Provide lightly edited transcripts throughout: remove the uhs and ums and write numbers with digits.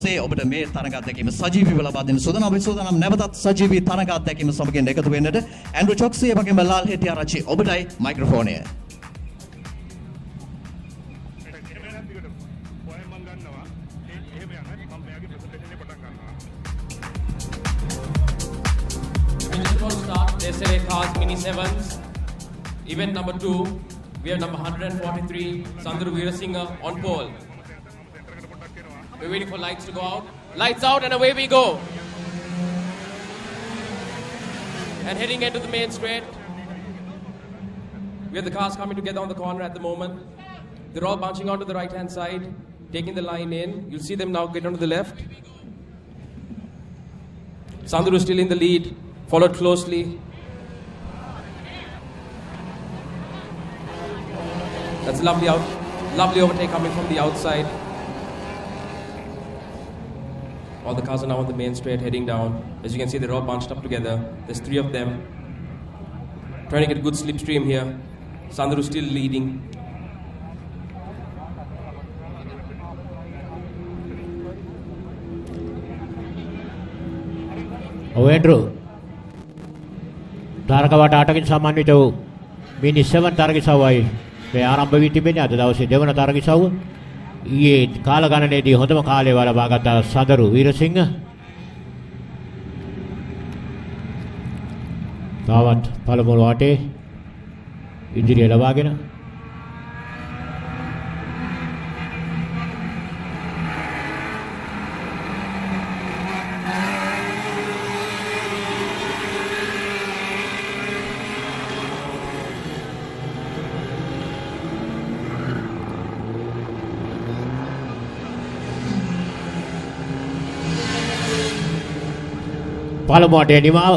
යුත්තේ ඔබට මේ තරඟ අත්දැකීම සජීවීව ලබා දෙන්න සූදානම් නැවතත් සජීවී තරඟ අත්දැකීම සමගින් එකතු වෙන්නට ඇන්ඩ්‍රු චොක්සි වගේම Lal හෙටිආරච්චි ඔබටයි මයික්‍රොෆෝනය. SLA cars mini 7s. Event number 2, we have number 143, Sadaru Weerasignha on pole. We're waiting for lights to go out. Lights out and away we go. And heading into the main straight. We have the cars coming together on the corner at the moment. They're all bunching onto the right hand side, taking the line in. You'll see them now get onto the left. Sadaru still in the lead, followed closely. That's a lovely overtake coming from the outside. All the cars are now on the main straight heading down. As you can see, they're all bunched up together. There's 3 of them. Trying to get a good slipstream here. Sadaru still leading. Oh, Andrew. තරගවට 8කින් සමන්විත වූ මිනි 7 තරගසවයි මේ ආරම්භ වී තිබෙන්නේ අද දවසේ දෙවන තරගසව. ඊයේ කාල ගණනේදී හොඳම කාලය ලබාගත් සදරු වීරසිංහ තවත් පළමු වටේ ඉදිරිය ලබාගෙන පළමු වටේ නිමාව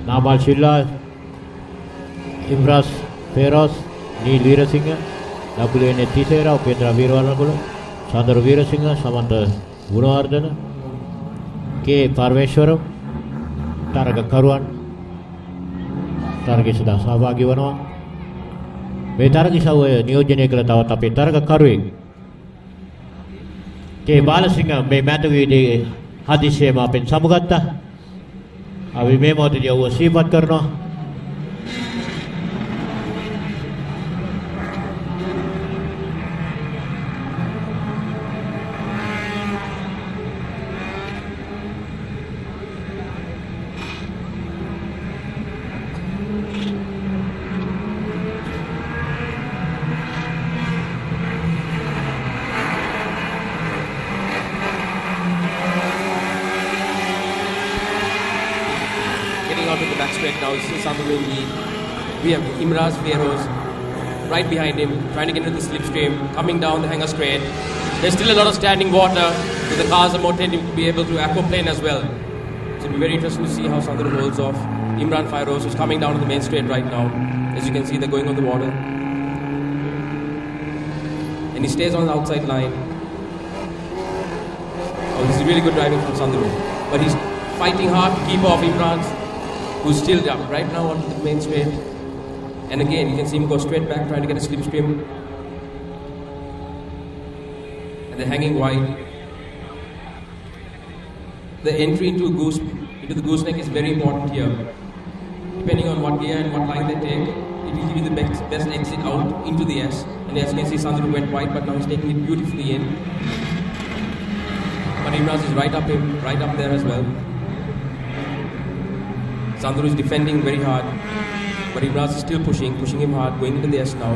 namal silva imras feyros neel weerasignha labulene tisera upendra weerwarnakula sadaru weerasingha samantha gunawardana k.paramesh තරගකරුවන් තරගයේ සදා සහභාගී වෙනවා. මේ තරගසවය නියෝජනය කළ තවත් අපේ තරගකරුවෙක් k.පාලසිංහ මේ මැදවීදී හදිසියෙම අපෙන් සමුගත්තා. අපි මේ මොහොතේදී ඔහුව සිහිපත් කරනවා. Now you see Sadaru in lead. We have Imras, Feyros right behind him, trying to get into the slipstream, coming down the hanger straight. There's still a lot of standing water, so the cars are more tending to be able to aquaplane as well. So it'll be very interesting to see how Sadaru holds off. Imran Feyros is coming down to the main straight right now. As you can see, they're going on the water. And he stays on the outside line. Oh, this is really good driving from Sadaru. But he's fighting hard to keep off Imran, who's still down right now onto the main straight. And again, you can see him go straight back, trying to get a slipstream. And they're hanging wide. The entry into the gooseneck is very important here. Depending on what gear and what line they take, it will give you the best exit out into the S. And as you can see, Sadaru went wide, but now he's taking it beautifully in. But Imras is right up there as well. Sadaru is defending very hard, but Imras is still pushing him hard, going into the S now.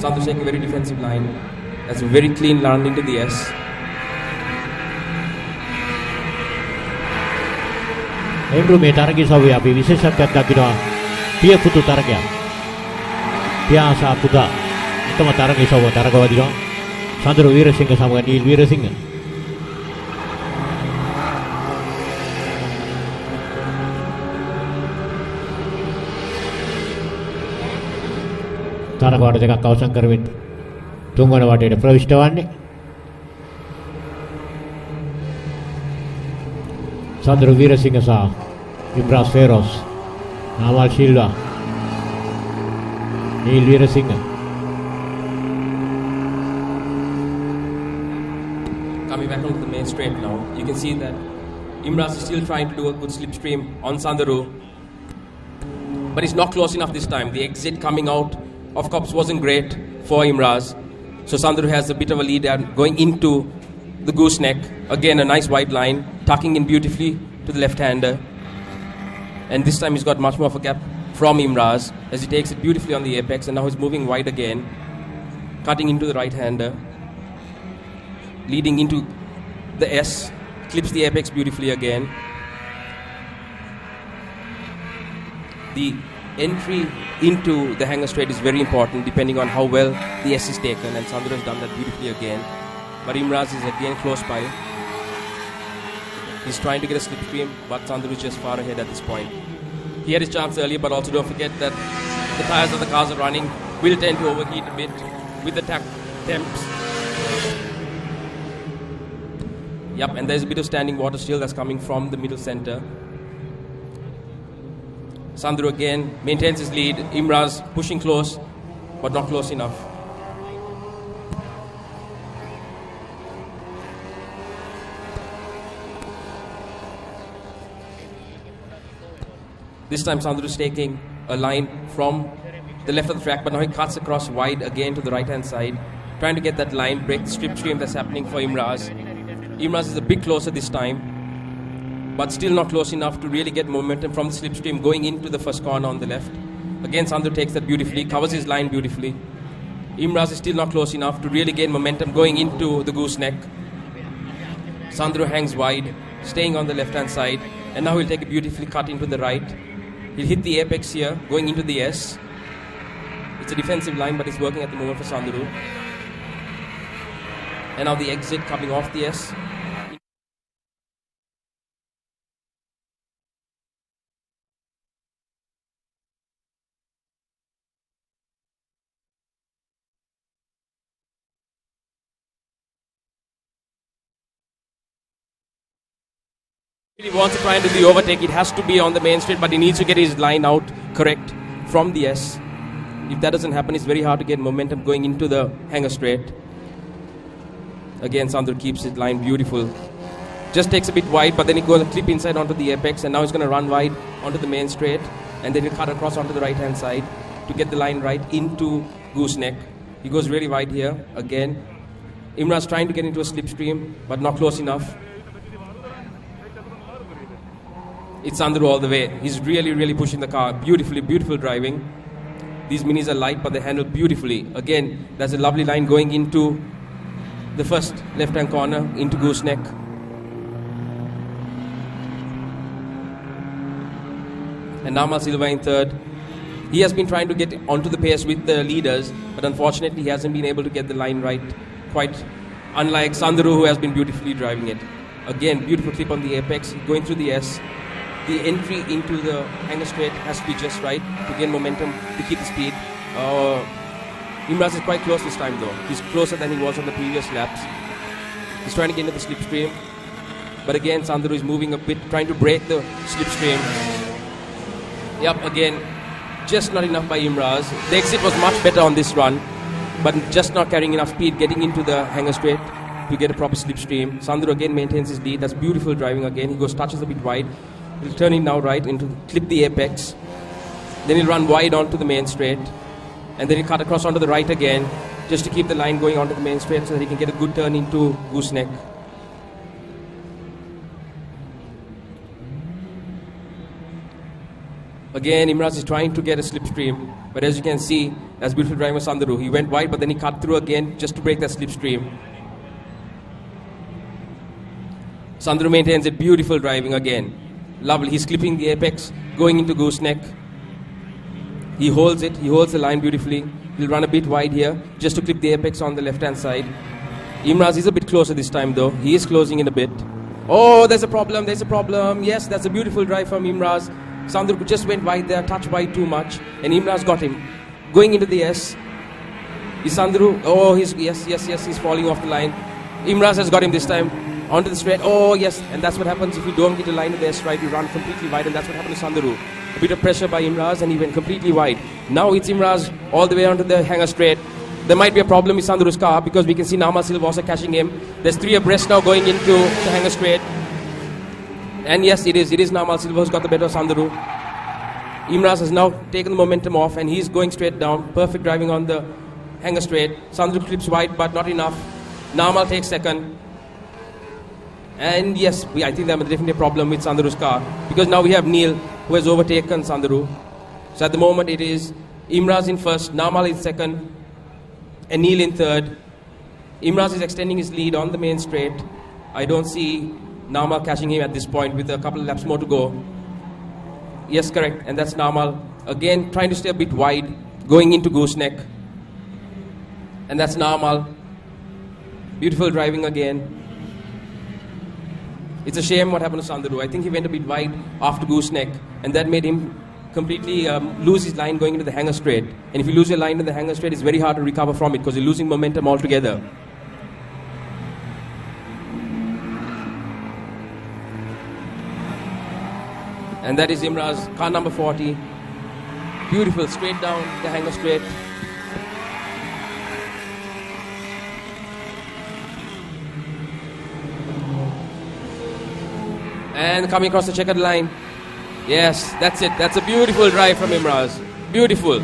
Sadaru is taking a very defensive line. That's a very clean land into the S. Andrew මේ තරගසවයේ අපි විශේෂත්වයක් දක්වනවා. පිය පුතු තරගයක්. පියාසා පුතා එකම තරගසව තරගවදිනවා. සදාරු වීරසිංහ සමග Neil Weerasinghe තරග වාට දෙකක් අවසන් කරමින් තුන්වන වටේට ප්‍රවිෂ්ඨ වන්නේ සදාරු වීරසිංහ සහ imras feyros namal silva neel weerasignha. Coming back onto the main straight now, you can see that Imras is still trying to do a good slipstream on Sadaru, but he's not close enough this time. The exit coming out of Cops wasn't great for Imras, so Sadaru has a bit of a lead and going into the gooseneck. Again, a nice wide line, tucking in beautifully to the left-hander, and this time he's got much more of a gap from Imras as he takes it beautifully on the apex, and now he's moving wide again, cutting into the right-hander, leading into the S, clips the apex beautifully again. The entry into the hanger straight is very important depending on how well the S is taken, and Sandra has done that beautifully again. But Imras is again close by. He's trying to get a slipstream, but Sandra is just far ahead at this point. He had his chance earlier, but also don't forget that the tires of the cars are running will tend to overheat a bit with the temps. Yep, and there's a bit of standing water still that's coming from the middle center. Sandru again maintains his lead. Imras pushing close, but not close enough. This time Sandru is taking a line from the left of the track, but now he cuts across wide again to the right-hand side, trying to get that line, break the strip stream that's happening for Imras. Imras is a bit closer this time, but still not close enough to really get momentum from the slipstream going into the first corner on the left. Again, Sandru takes that beautifully, covers his line beautifully. Imras is still not close enough to really gain momentum going into the gooseneck. Sandru hangs wide, staying on the left-hand side, and now he'll take a beautifully cut into the right. He'll hit the apex here, going into the S. It's a defensive line, but it's working at the moment for Sandru. And now the exit coming off the S. If he wants to try and do the overtake, it has to be on the main straight, but he needs to get his line out correct from the S. If that doesn't happen, it's very hard to get momentum going into the hanger straight. Again, Sandru keeps his line beautiful. Just takes a bit wide, but then he goes a clip inside onto the apex, and now he's going to run wide onto the main straight, and then he'll cut across onto the right-hand side to get the line right into gooseneck. He goes really wide here. Again, Imras trying to get into a slipstream, but not close enough. It's Sandru all the way. He's really, really pushing the car. Beautifully, beautiful driving. These minis are light, but they handle beautifully. Again, there's a lovely line going into the first left-hand corner, into gooseneck. And namal Silva in third. He has been trying to get onto the pace with the leaders, but unfortunately he hasn't been able to get the line right, quite unlike Sandru, who has been beautifully driving it. Again, beautiful clip on the apex, going through the S. The entry into the hanger straight has to be just right to gain momentum, to keep the speed. Imras is quite close this time though. He's closer than he was on the previous laps. He's trying to get into the slipstream. But again, Sandru is moving a bit, trying to break the slipstream. Yep, again, just not enough by Imras. The exit was much better on this run, but just not carrying enough speed, getting into the hanger straight to get a proper slipstream. Sandru again maintains his lead. That's beautiful driving again. He goes, touches a bit wide. He'll turn in now right into clip the apex. Then he'll run wide onto the main straight. And then he'll cut across onto the right again, just to keep the line going onto the main straight so that he can get a good turn into gooseneck. Again, Imras is trying to get a slipstream, but as you can see, that's beautiful driving with Sandru. He went wide, but then he cut through again just to break that slipstream. Sandru maintains it, beautiful driving again. Lovely. He's clipping the apex, going into gooseneck. He holds it. He holds the line beautifully. He'll run a bit wide here, just to clip the apex on the left-hand side. Imras is a bit closer this time, though. He is closing in a bit. Oh, there's a problem. There's a problem. Yes, that's a beautiful drive from Imras. Sandru just went wide there, touched wide too much, and Imras got him. Going into the S. Is Sandru? Oh, he's falling off the line. Imras has got him this time. Onto the straight. Oh, yes. And that's what happens if you don't get a line in the S right. You run completely wide, and that's what happened to Sandru. A bit of pressure by Imras and he went completely wide. Now it's Imras all the way onto the hanger straight. There might be a problem with Sandaru's car because we can see Namal Silva also catching him. There's 3 abreast now going into the hanger straight. And yes, it is Namal Silva who's got the better of Sandaru. Imras has now taken the momentum off and he's going straight down. Perfect driving on the hanger straight. Sandaru clips wide but not enough. Namal takes second. And yes, I think there's definitely a problem with Sandaru's car because now we have Neel who has overtaken Sandaru. So at the moment it is Imras in first, Namal in second, and Neel in third. Imras is extending his lead on the main straight. I don't see Namal catching him at this point with a couple of laps more to go. Yes, correct, and that's Namal. Again, trying to stay a bit wide, going into gooseneck. And that's Namal. Beautiful driving again. It's a shame what happened to Sandaru. I think he went a bit wide after gooseneck, and that made him completely lose his line going into the hanger straight. And if you lose your line in the hanger straight, it's very hard to recover from it because you're losing momentum altogether. And that is Imras, car number 40. Beautiful, straight down the hanger straight. And coming across the checkered line. Yes, that's it. That's a beautiful drive from Imras. Beautiful.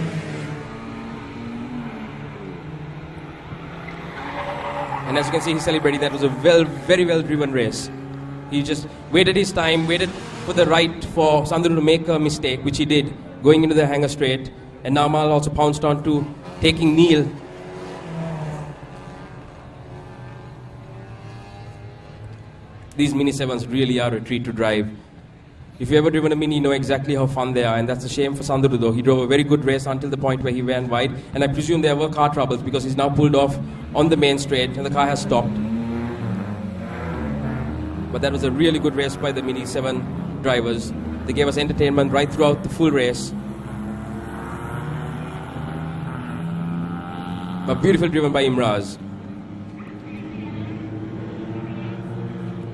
And as you can see, he's celebrating. That was a very well driven race. He just waited his time, waited for the right for Sandaru to make a mistake, which he did, going into the hanger straight. And Namal also pounced on to taking Neel. These Mini 7s really are a treat to drive. If you've ever driven a Mini, you know exactly how fun they are, and that's a shame for Sandaru though. He drove a very good race until the point where he ran wide, and I presume there were car troubles because he's now pulled off on the main straight and the car has stopped. But that was a really good race by the Mini 7 drivers. They gave us entertainment right throughout the full race. But beautiful driven by Imras.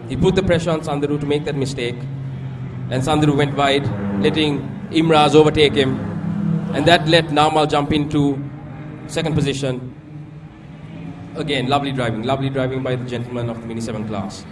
He put the pressure on Sandaru to make that mistake. And Sandaru went wide, letting Imras overtake him. And that let Namal jump into second position. Again, lovely driving by the gentleman of the Mini 7 class.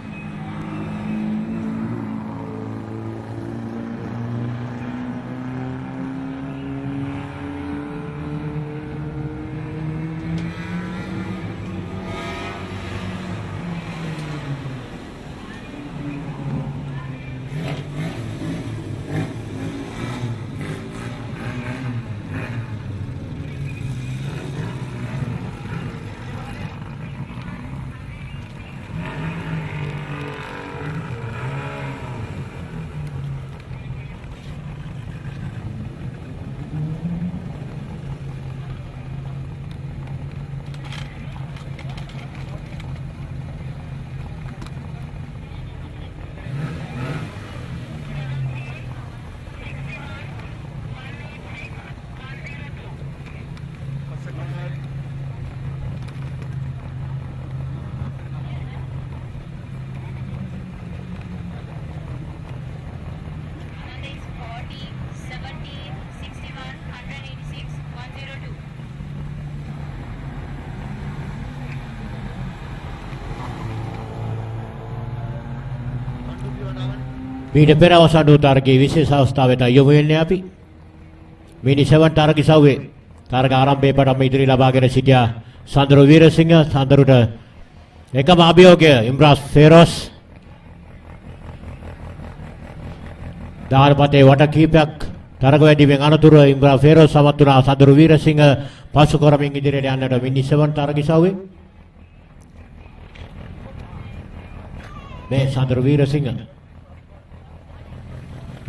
මීට පෙර අවසන් වූ තරගයේ විශේෂ අවස්ථාවට යොමු වෙන්නේ අපි. මිනි 7 තරගිසව්වේ තරග ආරම්භයේ පටන්ම ඉදිරි ලබාගෙන සිටියා සඳරු වීරසිංහ. සඳරුට එකම අභියෝගය ඉම්රාස් ෆෙරෝස්. දානපතේ වට කීපයක් තරග වැඩිවෙන් අනතුරු ඉම්රාස් ෆෙරෝස් සමත් වුණා සඳරු වීරසිංහ පසු කරමින් ඉදිරියට යන්නට මිනි 7 තරගිසව්වේ. මේ සඳරු Weerasinghe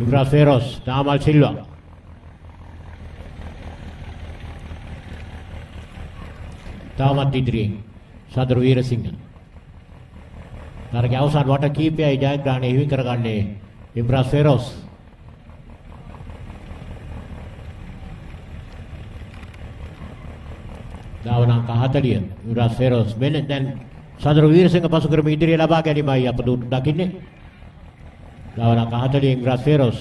Imras Feyros, Namal Silva. Tamat ඉදිරියෙන් සදරු වීරසිංහ. තරගයේ අවසන් වට කීපයයි ජයග්‍රහණය හිමි කරගන්නේ Imras Feyros. දාවනාංක 40 Imras Feyros. මෙන්න දැන් සදරු වීරසිංහ පසු කරමින් ඉදිරිය ලබා ගැනීමයි අප දකින්නේ. දාවනාංක 40 Imras Feyros.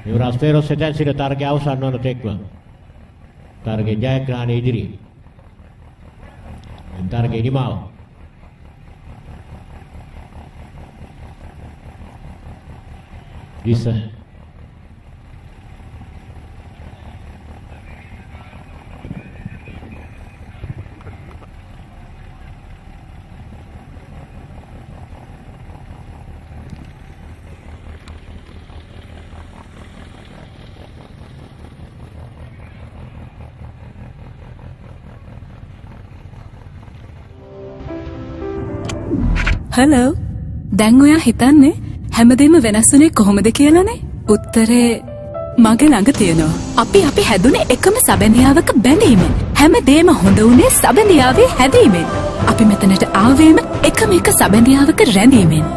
ඉම්රාස් ෆේරොස් එතෙන් සිට තරගය අවසන් වන තෙක්ම තරගයේ ජයග්‍රහණය ඉදිරියේ. තරගයේ නිමාව. Isa. Hello. දැන් ඔයා හිතන්නේ හැමදේම වෙනස් වුණේ කොහොමද කියලානේ? උත්තරේ මගේ ළඟ තියෙනවා. අපි හැදුනේ එකම සබැඳියාවක බැඳීමෙන්. හැමදේම හොඳ වුණේ සබැඳියාවේ හැදීමෙන්. අපි මෙතනට ආවේම එකම එක සබැඳියාවක රැඳීමෙන්.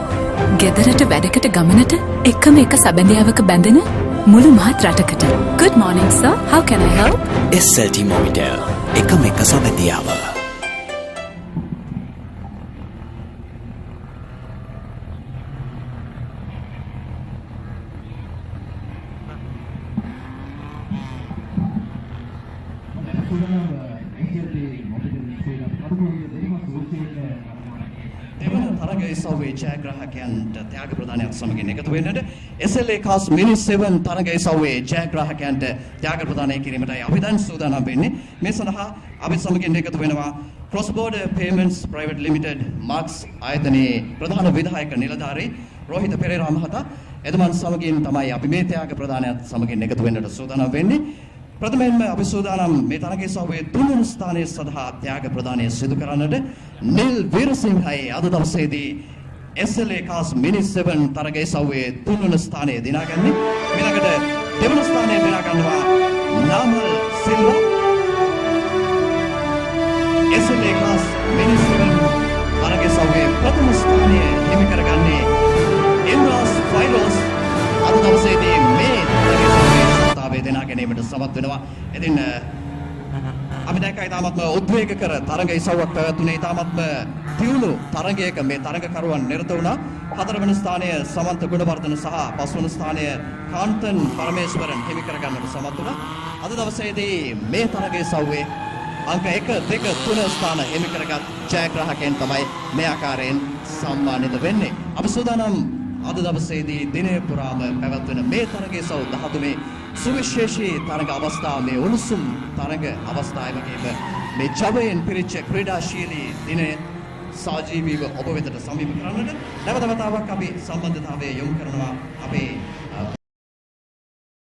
ගෙදරට වැඩකට ගමනට එකම එක සබැඳියාවක බැඳෙන මුළු මහත් රටකට. Good morning sir. How can I help? SLT-MOBITEL එකම එක සබැඳියාව. දෙවන තරගයේ සව්වේ ජයග්‍රාහකයන්ට ත්‍යාග ප්‍රදානයක් සමගින් එකතු වෙන්නට SLA කාස් මිනි 7 තරගයේ සව්වේ ජයග්‍රාහකයන්ට ත්‍යාග ප්‍රදානය කිරීමටයි අපි දැන් සූදානම් වෙන්නේ. මේ සඳහා අපි සමගින් එකතු වෙනවා Cross Border Payments Private Limited Marks ආයතනයේ ප්‍රධාන විධායක නිලධාරී රෝහිත පෙරේරා මහතා. එතුමන් සමගින් තමයි අපි මේ ත්‍යාග ප්‍රදානයත් සමගින් එකතු වෙන්නට සූදානම් වෙන්නේ. ප්‍රථමයෙන්ම අපි සූදානම් මේ තරගයේ සව්වේ තුන්වන ස්ථානයේ සඳහා ත්‍යාග ප්‍රදානය සිදු කරන්නට නීල් weerasignhaයි අද දවසේදී SLA කාස් මිනි 7 තරගයේ සව්වේ තුන්වන ස්ථානය දිනාගන්නේ. ඊළඟට දෙවන ස්ථානය දිනා ගන්නවා namal silva. SLA කාස් මිනි 7 තරගයේ සව්වේ ප්‍රථම ස්ථානය හිමි කරගන්නේ imras feyros. අද දවසේදී මේ තරගයේ සව්වේ වේදනා ගැනීමට සමත් වෙනවා. ඉතින් අපි දැක්කා ඊටාත්ම උද්වේගකර තරග ඉසව්වක් පැවැත්ුණේ. ඊටාත්ම තියුණු තරගයක මේ තරගකරුවන් නිරත වුණා. 4 වෙනි ස්ථානය සමන්ත ගුණවර්ධන සහ 5 වෙනි ස්ථානය ක.paramesh හිමි කරගන්නට සමත් වුණා. අද දවසේදී මේ තරග ඉසව්වේ අංක 1, 2, 3 ස්ථාන හිමි කරගත් ජයග්‍රාහකයන් තමයි මේ ආකාරයෙන් සම්මානිත වෙන්නේ. අපි සූදානම් අද දවසේදී දිනය පුරාම පැවැත්වෙන මේ තරගයේ සව් 13 සුවිශේෂී තරග අවස්ථාව මේ උණුසුම් තරග අවස්ථාව වගේම මේ ජවයෙන් පිරිච්ච ක්‍රීඩාශීලී දිනය සජීවීව ඔබ වෙතට සමීප කරන්නට නැවත වතාවක් අපි සම්බන්ධතාවය යොමු කරනවා අපේ